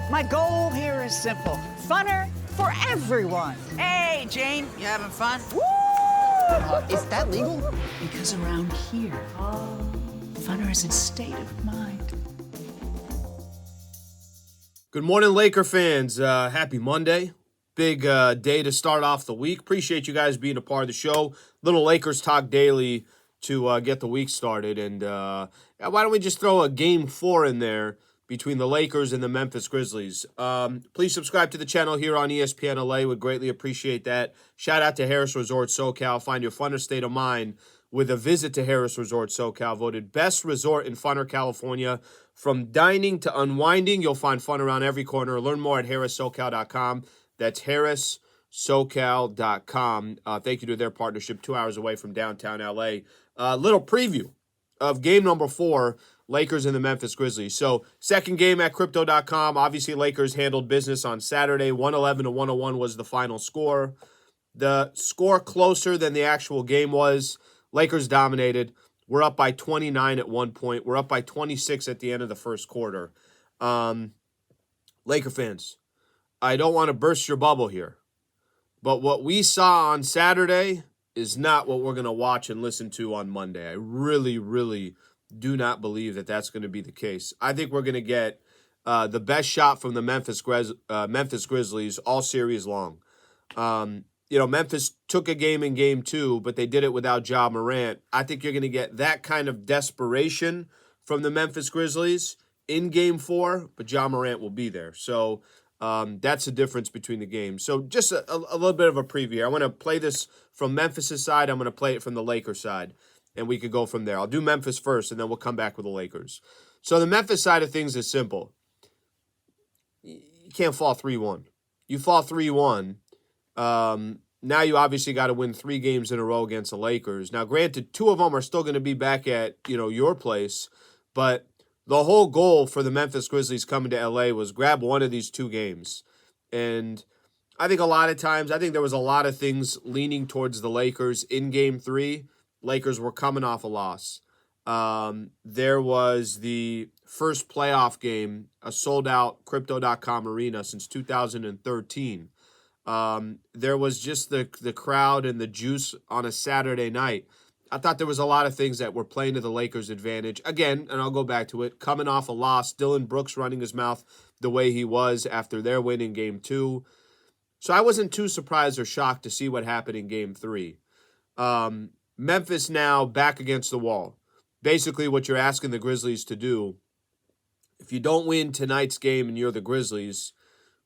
My goal here is simple. Funner for everyone. Hey, Jane, you having fun? Woo! Is that legal? Because around here, funner is a state of mind. Good morning, Laker fans. Happy Monday. Big day to start off the week. Appreciate you guys being a part of the show. Little Lakers talk daily to get the week started. And why don't we just throw a game 4 in there between the Lakers and the Memphis Grizzlies. Please subscribe to the channel here on ESPN LA. Would greatly appreciate that. Shout out to Harris Resort SoCal. Find your funner state of mind with a visit to Harris Resort SoCal. Voted best resort in funner California. From dining to unwinding, you'll find fun around every corner. Learn more at harrissocal.com. That's harrissocal.com. Thank you to their partnership, 2 hours away from downtown LA. Little preview of game number 4, Lakers and the Memphis Grizzlies. So, second game at crypto.com. Obviously, Lakers handled business on Saturday. 111-101 was the final score. The score closer than the actual game was. Lakers dominated. We're up by 29 at one point. We're up by 26 at the end of the first quarter. Laker fans, I don't want to burst your bubble here, but what we saw on Saturday is not what we're going to watch and listen to on Monday. I really, really do not believe that that's going to be the case. I think we're going to get the best shot from the Memphis Grizzlies all series long. Memphis took a game in game 2, but they did it without Ja Morant. I think you're going to get that kind of desperation from the Memphis Grizzlies in game 4, but Ja Morant will be there. So that's the difference between the games. So just a little bit of a preview. I want to play this from Memphis' side. I'm going to play it from the Lakers side, and we could go from there. I'll do Memphis first, and then we'll come back with the Lakers. So the Memphis side of things is simple. You can't fall 3-1. You fall 3-1. Now you obviously got to win 3 games in a row against the Lakers. Now, granted, 2 of them are still going to be back at, your place, but the whole goal for the Memphis Grizzlies coming to LA was grab one of these 2 games. And I think a lot of times, there was a lot of things leaning towards the Lakers in game 3. Lakers were coming off a loss. There was the first playoff game, a sold-out Crypto.com arena since 2013. There was just the crowd and the juice on a Saturday night. I thought there was a lot of things that were playing to the Lakers' advantage. Again, and I'll go back to it, coming off a loss, Dylan Brooks running his mouth the way he was after their win in game 2. So I wasn't too surprised or shocked to see what happened in game 3. Memphis now back against the wall. Basically what you're asking the Grizzlies to do, if you don't win tonight's game and you're the Grizzlies,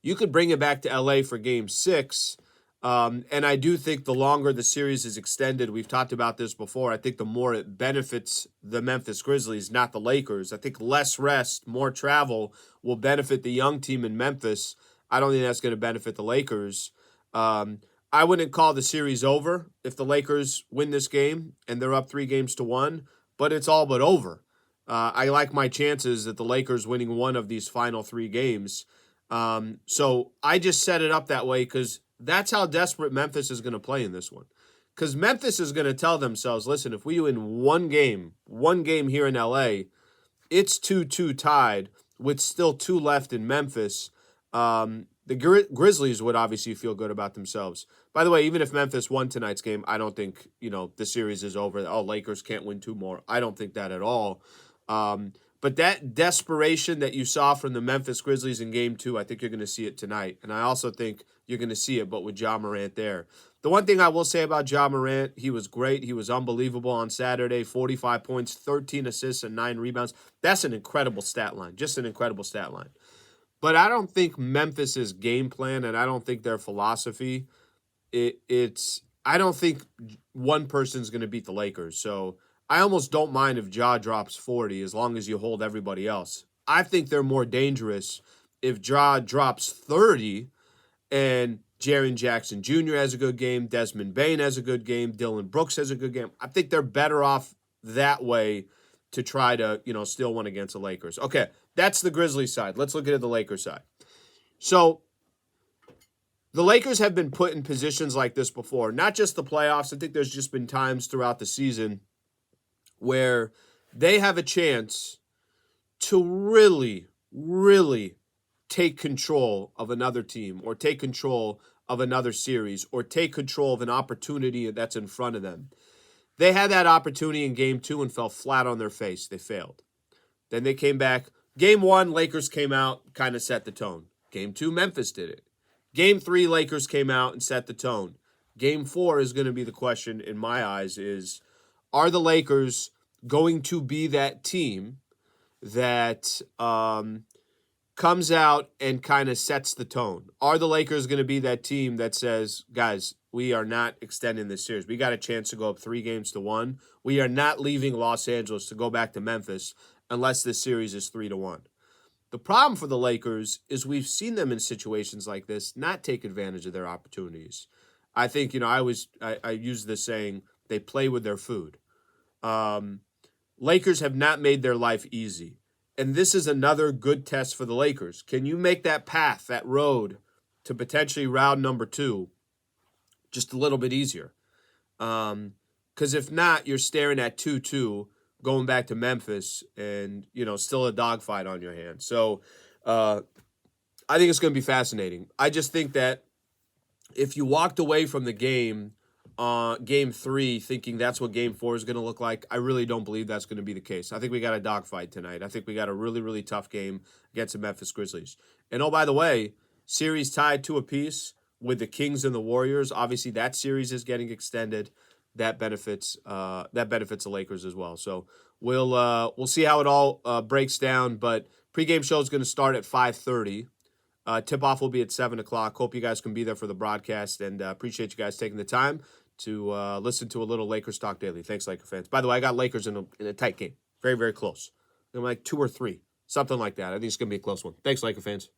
you could bring it back to LA for game 6. And I do think the longer the series is extended, we've talked about this before, I think the more it benefits the Memphis Grizzlies, not the Lakers. I think less rest, more travel will benefit the young team in Memphis. I don't think that's going to benefit the Lakers. I wouldn't call the series over if the Lakers win this game and they're up 3-1, but it's all but over. I like my chances that the Lakers winning one of these final 3 games. So I just set it up that way because that's how desperate Memphis is going to play in this one. Because Memphis is going to tell themselves, listen, if we win one game here in LA, it's 2-2 tied with still 2 left in Memphis. The Grizzlies would obviously feel good about themselves. By the way, even if Memphis won tonight's game, I don't think, the series is over. Oh, Lakers can't win 2 more. I don't think that at all. But that desperation that you saw from the Memphis Grizzlies in game 2, I think you're going to see it tonight. And I also think you're going to see it, but with Ja Morant there. The one thing I will say about Ja Morant, he was great. He was unbelievable on Saturday. 45 points, 13 assists, and 9 rebounds. That's an incredible stat line. Just an incredible stat line. But I don't think Memphis's game plan, and I don't think their philosophy, I don't think one person's going to beat the Lakers. So I almost don't mind if Ja drops 40 as long as you hold everybody else. I think they're more dangerous if Ja drops 30 and Jaren Jackson Jr. has a good game, Desmond Bane has a good game, Dylan Brooks has a good game. I think they're better off that way to try to, steal one against the Lakers. Okay, that's the Grizzlies side. Let's look at the Lakers side. So the Lakers have been put in positions like this before, not just the playoffs. I think there's just been times throughout the season where they have a chance to really, really take control of another team or take control of another series or take control of an opportunity that's in front of them. They had that opportunity in game 2 and fell flat on their face. They failed. Then they came back. Game 1, Lakers came out, kind of set the tone. Game 2, Memphis did it. Game 3, Lakers came out and set the tone. Game 4 is going to be the question in my eyes is, are the Lakers going to be that team that comes out and kind of sets the tone? Are the Lakers going to be that team that says, guys, we are not extending this series. We got a chance to go up 3-1. We are not leaving Los Angeles to go back to Memphis unless this series is 3-1. The problem for the Lakers is we've seen them in situations like this not take advantage of their opportunities. I think, I use this saying, they play with their food. Lakers have not made their life easy. And this is another good test for the Lakers. Can you make that path, that road to potentially round number 2 just a little bit easier? Because if not, you're staring at 2-2 going back to Memphis and, still a dogfight on your hands. So I think it's going to be fascinating. I just think that if you walked away from the game, game 3, thinking that's what game 4 is going to look like, I really don't believe that's going to be the case. I think we got a dogfight tonight. I think we got a really, really tough game against the Memphis Grizzlies. And oh, by the way, series tied 2 apiece with the Kings and the Warriors. Obviously, that series is getting extended. That benefits the Lakers as well. So we'll see how it all breaks down. But pregame show is going to start at 5:30. Tip-off will be at 7 o'clock. Hope you guys can be there for the broadcast, and appreciate you guys taking the time to listen to a little Lakers Talk Daily. Thanks, Laker fans. By the way, I got Lakers in a tight game. Very, very close. They're like 2 or 3, something like that. I think it's going to be a close one. Thanks, Laker fans.